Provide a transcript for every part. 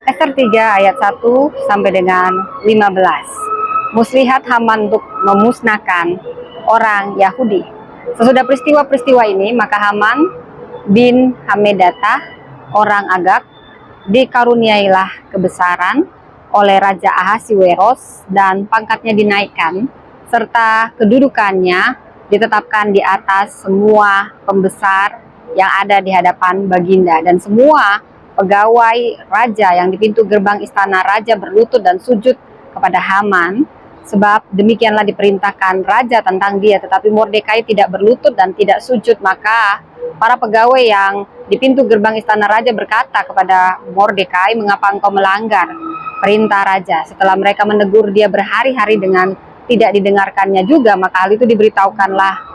Ester 3 ayat 1 sampai dengan 15. Muslihat Haman untuk memusnahkan orang Yahudi. Sesudah peristiwa-peristiwa ini, maka Haman bin Hamedata, orang Agag, dikaruniailah kebesaran oleh Raja Ahasiweros dan pangkatnya dinaikkan, serta kedudukannya ditetapkan di atas semua pembesar yang ada di hadapan Baginda, dan semua pegawai raja yang di pintu gerbang istana raja berlutut dan sujud kepada Haman, sebab demikianlah diperintahkan raja tentang dia. Tetapi Mordekai tidak berlutut dan tidak sujud. Maka para pegawai yang di pintu gerbang istana raja berkata kepada Mordekai, "Mengapa engkau melanggar perintah raja?" Setelah mereka menegur dia berhari-hari dengan tidak didengarkannya juga, maka hal itu diberitahukanlah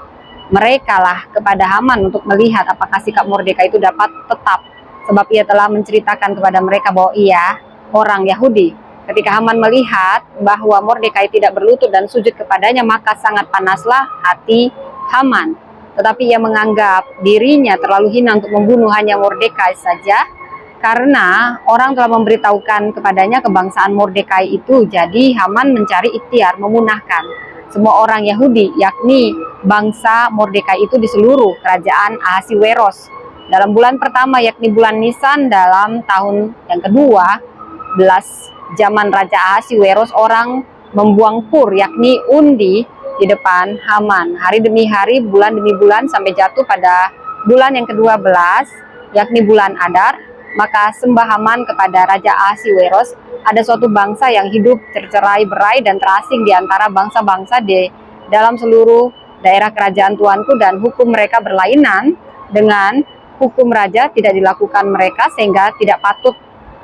mereka lah kepada Haman untuk melihat apakah sikap Mordekai itu dapat tetap, sebab ia telah menceritakan kepada mereka bahwa ia orang Yahudi. Ketika Haman melihat bahwa Mordekai tidak berlutut dan sujud kepadanya, maka sangat panaslah hati Haman. Tetapi ia menganggap dirinya terlalu hina untuk membunuh hanya Mordekai saja, karena orang telah memberitahukan kepadanya kebangsaan Mordekai itu. Jadi Haman mencari ikhtiar memunahkan semua orang Yahudi, yakni bangsa Mordekai itu di seluruh kerajaan Ahasiweros. Dalam bulan pertama, yakni bulan Nisan, dalam tahun yang kedua belas zaman Raja Ahasiweros, orang membuang pur, yakni undi, di depan Haman hari demi hari, bulan demi bulan, sampai jatuh pada bulan yang ke-12, yakni bulan Adar. Maka sembah Haman kepada Raja Ahasiweros, ada suatu bangsa yang hidup tercerai-berai dan terasing di antara bangsa-bangsa di dalam seluruh daerah kerajaan tuanku, dan hukum mereka berlainan dengan hukum raja, tidak dilakukan mereka, sehingga tidak patut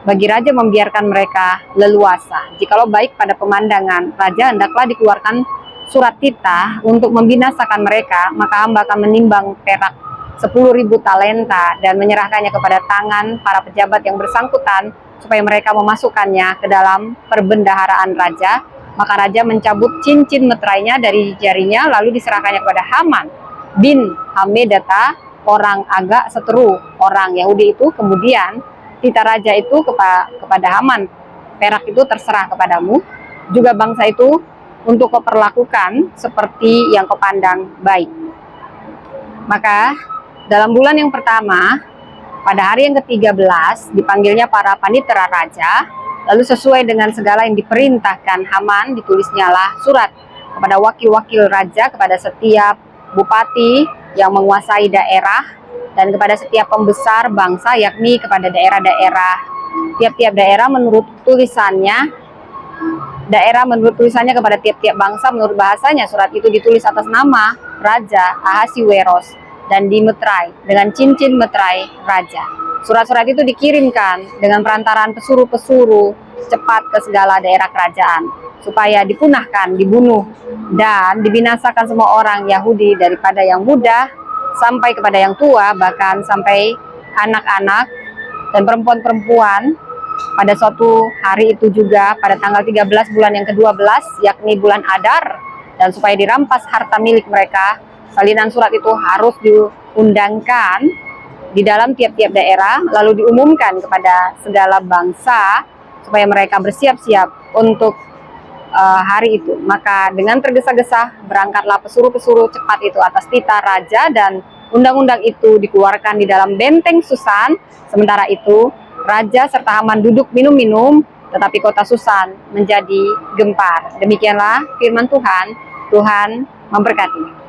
bagi raja membiarkan mereka leluasa. Jikalau baik pada pemandangan raja, hendaklah dikeluarkan surat titah untuk membinasakan mereka, maka hamba akan menimbang perak 10.000 talenta dan menyerahkannya kepada tangan para pejabat yang bersangkutan, supaya mereka memasukkannya ke dalam perbendaharaan raja. Maka raja mencabut cincin meterainya dari jarinya, lalu diserahkannya kepada Haman bin Hamedata, orang Agag, seteru orang Yahudi itu. Kemudian titah raja itu kepada Haman, "Perak itu terserah kepadamu, juga bangsa itu untuk kau perlakukan seperti yang kau pandang baik." Maka dalam bulan yang pertama, pada hari yang ke-13, dipanggilnya para panitera raja. Lalu sesuai dengan segala yang diperintahkan Haman, ditulisnyalah surat kepada wakil-wakil raja, kepada setiap bupati yang menguasai daerah, dan kepada setiap pembesar bangsa, yakni kepada daerah-daerah. Tiap-tiap daerah menurut tulisannya, kepada tiap-tiap bangsa menurut bahasanya. Surat itu ditulis atas nama Raja Ahasiweros dan dimeterai dengan cincin meterai raja. Surat-surat itu dikirimkan dengan perantaraan pesuruh-pesuruh cepat ke segala daerah kerajaan, supaya dipunahkan, dibunuh, dan dibinasakan semua orang Yahudi, daripada yang muda sampai kepada yang tua, bahkan sampai anak-anak dan perempuan-perempuan. Pada suatu hari itu juga, pada tanggal 13 bulan yang ke-12, yakni bulan Adar, dan supaya dirampas harta milik mereka, salinan surat itu harus diundangkan di dalam tiap-tiap daerah, lalu diumumkan kepada segala bangsa supaya mereka bersiap-siap untuk hari itu. Maka dengan tergesa-gesa berangkatlah pesuruh-pesuruh cepat itu atas titah raja, dan undang-undang itu dikeluarkan di dalam benteng Susan. Sementara itu raja serta Haman duduk minum-minum, tetapi kota Susan menjadi gempar. Demikianlah firman Tuhan. Tuhan memberkati.